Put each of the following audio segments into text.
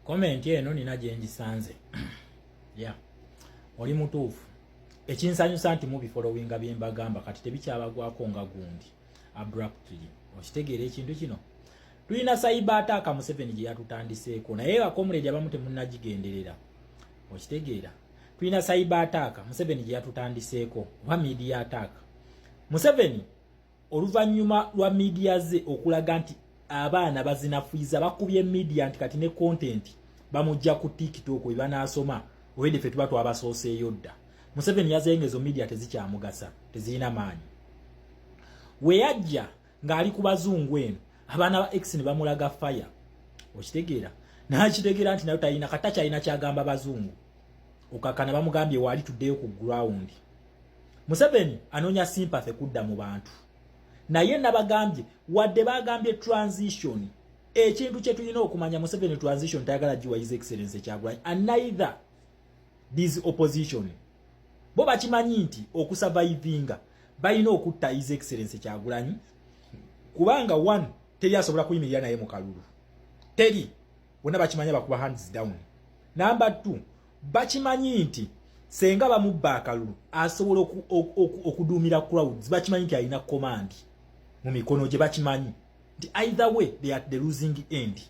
Comment eno nina gyenjisanze. Yeah. Oli mutuufu. Ekinsanyusa nti mubi followinga byembagamba kati tebikyabagwako nga gundi. Abruptly. Okitegeera ekintu kino. Tulina cyber attack Museveni gye yatutandiseeko naye bakomuledi abamu temunnagigenderera. Okitegeera. Tulina cyber attack Museveni gye yatutandiseeko oba media attack. Museveni oluvannyuma lwa media ze okulaga nti abaana bazinafuiza bakubye media nti kati ne content bamujja ku TikTok we banaasoma obwedde ffe tuba twabasooseeyo dda. Museveni yazengezo media tezikyamugasa tezirina maanyi. We yajja ng'ali ku bazungu eno abaana ba X ne bamulaga fire. Okitegeera n'akitegeera nti nayo talina katacha alina kyagamba bazungu. Okakana bamugambye wali tuddeyo ku ground. Museveni anoonya sympathy kudda mu bantu. Naye nabagambye wadde bagambye transition ekintu kye tulina okumanya Museveni transition tayagala jiwa His Excellency Kyagulanyi and neither this opposition bo bakimanyi nti okusurvivinga balina okutta His Excellency Kyagulanyi kubanga one teri asobola kuyimirira naye mu kalulu teri bonna bakimanya bakuba hands down. Number 2 bakimanyi nti senga bamubba akalulu asobola okuduumira crowds bakimanyi nti alina command mu mikono gye bakimanyi nti either way they are at the losing end.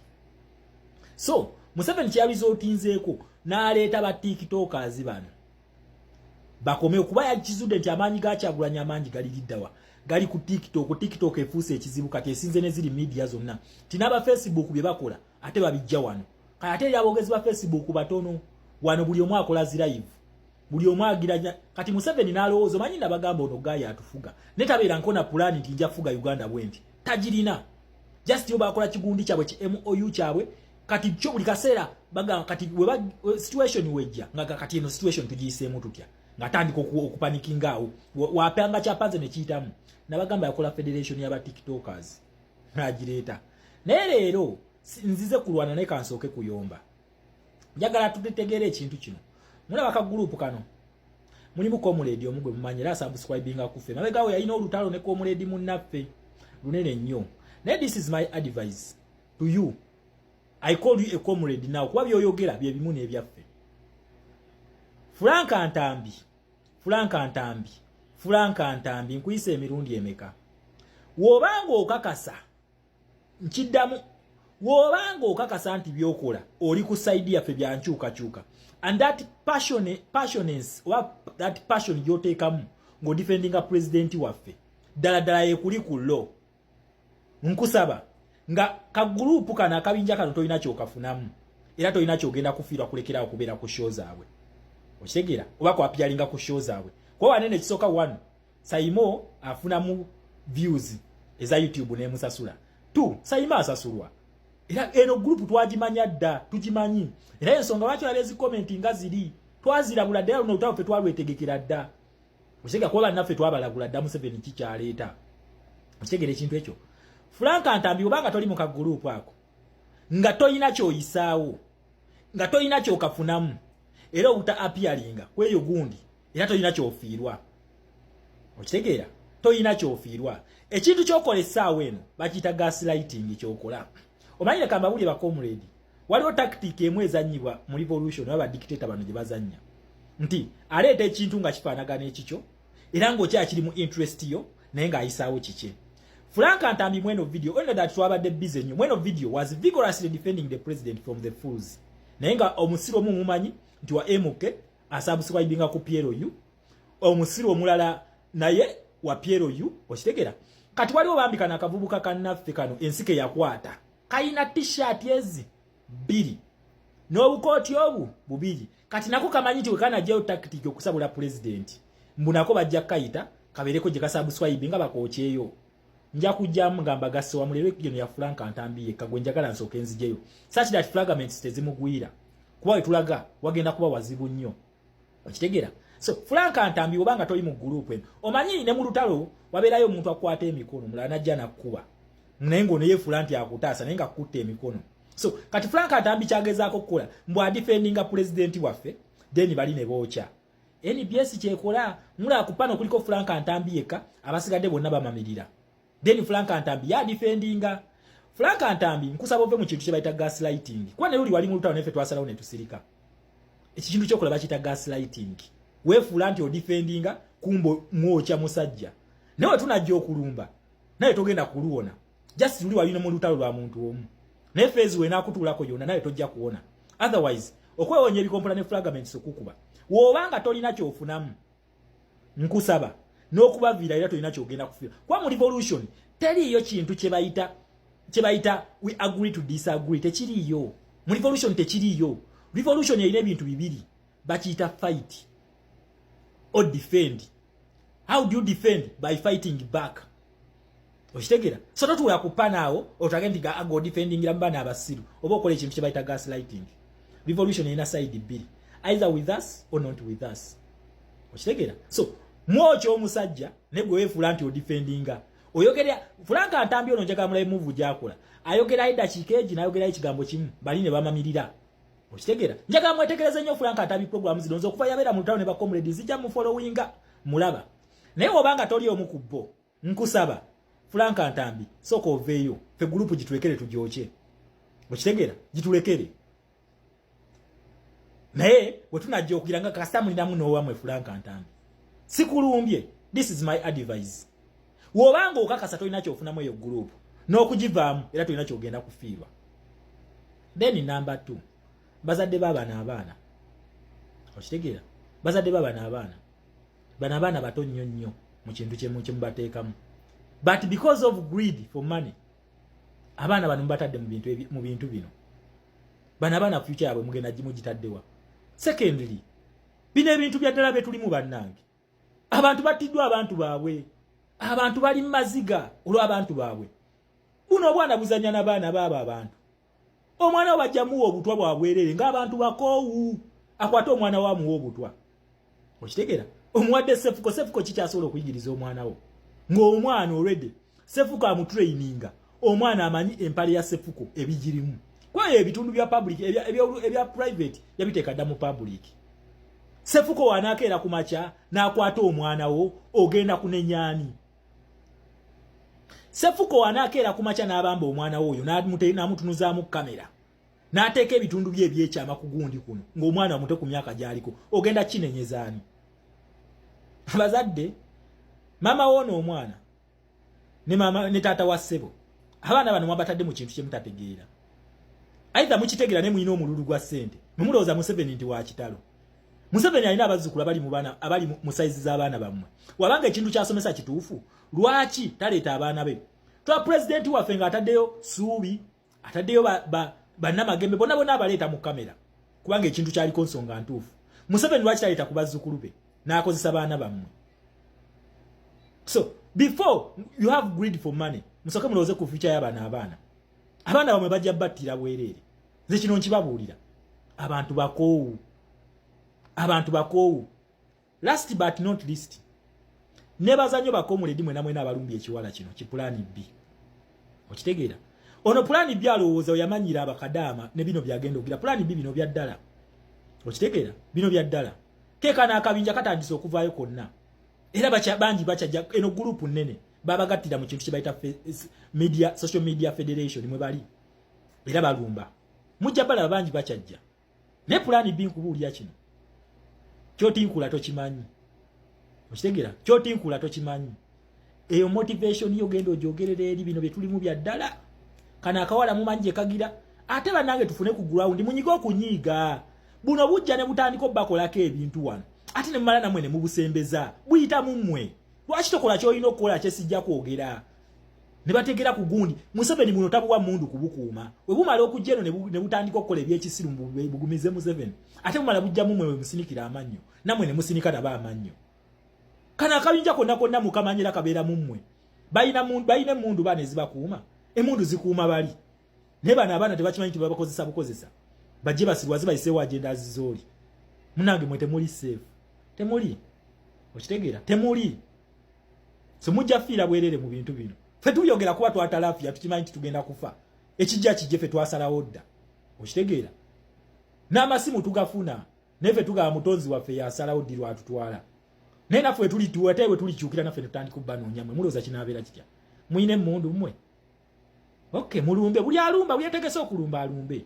So Museveni kyabizotinzeeko n'aleeta ba TikTokers bano bakome okuba yakizude nti amaanyi ga Kyagulanyi amangi gali liddawa gali ku TikTok. TikTok efuuse ekizibu kati esinze ne ziri media zonna tinaba Facebook bye bakola ate babijja wano kati ate abogezi ba Facebook batono wano buli omu akola zi live buli omu agiranya kati Museveni n'alowooza manyi nabagamba ono gaya atufuga netabeera nkona plan nti nja fuga Uganda bwendi tajirina just yo bakola kigundi kyabwe ki MOU kyabwe kati kyo buli kaseera bagamba kati situation wejja nga kati eno situation tugiyiseemu tutya ngatandika okupanikinga awo wapanga kyapanze ne kiyitamu nabagamba yakola federation y'aba TikTokers nagireeta naye leero nzize kulwana naye kansooke kuyomba njagala tutegeere ekintu kino. Mulaba ka group kano mulimu Comrade omugwe mumanyira subscribinga kufe nabegawo yalina olutalo ne Comrade munnaffe lunene nnyo. Now this is my advice to you. I call you a comrade now kuba byoyogera bye bimu n'ebyaffe. Frank Antambi nkuyise emirundi emeka wobanga okakasa nkiddamu wobanga okakasa nti byokola oli ku side yaffe byankyukakyuka and that passion gyoteekamu ngo defendinga president waffe ddala yekuli ku law nkusaba nga ka group kana akabinja kano toyina kyokafunamu era toyina kyogenda kufiirwa kulekera okubeera ku show zaabwe okitegeera oba kwapiyalinga ku show zaabwe kwa wanene kisoka 1 Saimo afunamu views eza YouTube nemusasula 2 Saimo asasulwa era eno group twagimanya dda tugimanyi era ensonga lwaki abezi commenting ziri twazirabula dda luno utafe twalwetegekera dda okitegeera kuba naffe twabalagula dda Museveni kikyaleeta okitegeera ekintu ekyo. Frank Antambi obanga toli mu ka group ako nga toyina kyoyisaawo nga toyina kyokafunamu era obuta appearinga kweyo gundi era toyina kyofiirwa okitegeera toyina kyofiirwa ekintu kyokola essaawa eno bakiyita gaslighting kyokola. Omanyire kamba buli ba Comrade waliwo tactic emu ezannyibwa mu revolution aba dictator bano gye bazannya nti aleeta ekintu nga kifaanagana ekikyo era ng'okyakiri mu interest yo naye ng'ayisaawo kike. Frank Antambi mweno video only that twabadde busy nnyo mweno video was vigorously defending the president from the fools naye nga omusiro mu mumanyi nti wa MK asubscribinga ku PLU omusiro omulala naye wa PLU okitegeera kati waliwo bambikana akavubuka kannaffe kano ensike yakwata kayina t-shirt ezi 2 n'obukooti obu bubiri kati nako kamanyi nti wekana jeo tactic okusabula president mbunako bajja kayita kabereko gye kasubscribinga bakokyeyo nja kujjamu ngamba gasse wa mulebe kigeno ya Frank Antambi yekagwe njagala nsooke nzijeyo such that fragments tezimugwira kuba wetulaga wagenda kuba wazibu nnyo okitegeera. So Frank Antambi obanga toli mu group eno omanyi ne mu lutalo wabeerayo omuntu akwata emikono mulala najja nakkuba naye ng'ono ye Frank akutaasa naye nga akutta emikono. So kati Frank Antambi kyagezaako kukola mbwa defendinga president waffe then bali ne bookya NBS kyekola mula kupano kuliko Frank Antambi yeka abasigadde bonna bamamirira then Frank Antambi ya defendinga Frank Antambi nkusaba ove mu kintu kye bayita gaslighting. Kwa ne luli wali mu lutalo nefe twasalawo ne tusirika. Ekintu kyokola bakita gaslighting. Weefuula nti odifendinga kumbo mwocha musajja. Nawe tunajja okulumba. Naye togenda kuluwona. Just luli wali mu lutalo lwa muntu omu. Ne phase we nakutulako yona naye tojja kuona. Otherwise, okwewonya ebikompula ne fragments okukuba. Wobanga tolina kyofunamu. Nkusaba. N'okubaviira era tolina kyogenda kufira. Kwa mu revolution teriyo kintu kye bayita we agree to disagree. Tekiriyo. Mu revolution tekiriyo. Revolution erina ebintu bibiri. Bakiyita fight or defend. How do you defend? By fighting back. Oshitegera. So not we akupanao otagenda go defending lambana abasiru. Oba okole ekintu kye bayita gaslighting. Revolution erina side bbiri. Either with us or not with us. Oshitegera. So mwocho omusajja ne gwe weefula nti odifendinga. Oyogera Frank Antambi ono njagala mulayi move gyakola. Ayogera ida chikeji nayogera ekigambo kimu bali ne bamamirira. Oshitegera. Njagala mwetekereze nnyo Frank Antambi program zino okuva yabeera mu lutalo ne ba comrades zijja mu followinga mulaba. Naye obanga toli omukubbo nkusaba Frank Antambi soko oveyo fe group gitulekere tujyoche. Oshitegera gitulekere. Naye wetunajja okugiranga kasita mulinamu n'owamwe Frank Antambi. Sikulumbye. This is my advice. Wobanga okakasa tolina kyofunamu eyo group n'okugivaamu era tolina kyogenda kufiirwa. Then number 2. Bazadde b'abaana. Okitegeera? Bazadde b'abaana. Bana abaana bato nnyo mu kintu kye mubateekamu. But because of greed for money, abaana bano mbatadde mu bintu bino. Bana abaana future yabwe mugenda gimugitaddewa. Secondly, bino ebintu bya ddala betulimu bannange. Abantu battiddwa abantu baabwe. Abantu bali maziga olw'abantu baabwe. Buno obwana buzanya n'abaana baabo abantu. Omwana obajjamuwa obutwa bwabwerere ng'abantu bakoowu. Akwate omwana waamuwa obutwa. Okitegeera? Omuwadde sefuko kikyasobola okuyigiriza omwana wo. Ng'omwana already sefuko amutraininga. Omwana amanyi empale ya sefuko ebigirimu. Kwayo ebitundu bya public ebya private yabiteeka dda mu public. Sefuko wanakeera ku makya n'akwata omwana wo ogenda kunenyaani. Sefuko wanakeera ku makya n'abamba omwana wo oyo n'amutunuzaamu kamera. N'ateeka ebitundu bye ebyekyama ku gundi kuno ng'omwana omuto ku myaka gy'aliko ogenda kinenyezaani. Abazadde mama woono omwana ne taata wa ssebo abaana bano mwabatadde mu kintu kye mutategeera. Aidha mukitegeera ne mulina omululu gwa ssente mulowooza Museveni nti wa kitalo. Museveni alina abazzukulu abali mu size z'abaana bammwe. Wabanga ekintu kyasomesa kituufu lwaki taleeta abaana be? Twa president waffe ng'ataddeyo Suubi ataddeyo bannamagembe bonna abaleeta mu kamera kubanga ekintu kyaliko nsonga ntuufu. Museveni lwaki taleeta ku bazzukulu be n'akozesa baana bammwe? So before you have greed for money musoke mulowooze ku future y'abaana abaana bammwe bajja battira bwereere. Nze kino nkibabuulira abantu bakoowu. Last but not least, nebaza nnyo bakomuledi mwena abalumbi ekiwala kino ki plan B. Okitegeera? Ono plan B alowooza oyamanyira abakadaama ne bino byagenda ogira. Plan B bino bya ddala. Okitegeera? Bino bya ddala. Keeka n'akabinja katandise okuvaayo konna. Era bangi bachajja eno group nnene babagattira mu kintu kye bayita social media federation mwe bali. Era balumba. Mujja balaba bangi bachajja. Ne plan B nkubuulira kino. Kyotinkula tokimanyi. Okitegeera? Kyotinkula tokimanyi. Eyo motivation yogenda ojogerera eri bino betulimu bya ddala. Kana akawala mumanyi kagira. Ate banange tufune ku ground munyiga okunyiiga. Buno bujja ne butandika bakolako ebintu wano. Ate ne mmala namwe ne mubusembeza. Buyita mummwe. Lwaki tokola ky'olina okukola kyesijja kwogera? Ne bategera ku gundi. Museveni muno tabuwa mundu kubukuuma. We bumala okujja eno ne butandika okukola ebyekisiru bugumize Museveni. Ate mumala bujja mummwe we musinikira amannyo. Namwe ne musinika naba amannyo. Kana akabinja konna mukamanyira kabeera mummwe. Bayina mundu bane zibakuuma. Emundu zikuuma bali. Ne bana abaana tebakimanyi nti babakozesa bukozesa. Bajje basirwaze bayiseewo agenda zizoli. Munange mwe temuli safe. Temuli. Okitegeera? Temuli. So mujja fiira bwerere mu bintu bino. Fe tuyogera kuba twatalafiya tukimanyi nti tugenda kufa. Ekijja kijje fe twasalawo dda. Okitegeera? N'amasimu tugafuna. Neve tugaba mutonzi waffe yasalawo ddi lwatutwala. Naye naffe tulikyukira naffe ne tutandika kubbanoonya mmwe mulowooza kinaabeera kitya? Muyina emmundu mmwe. okay mulumbe buli alumba buli ategese okulumba alumbe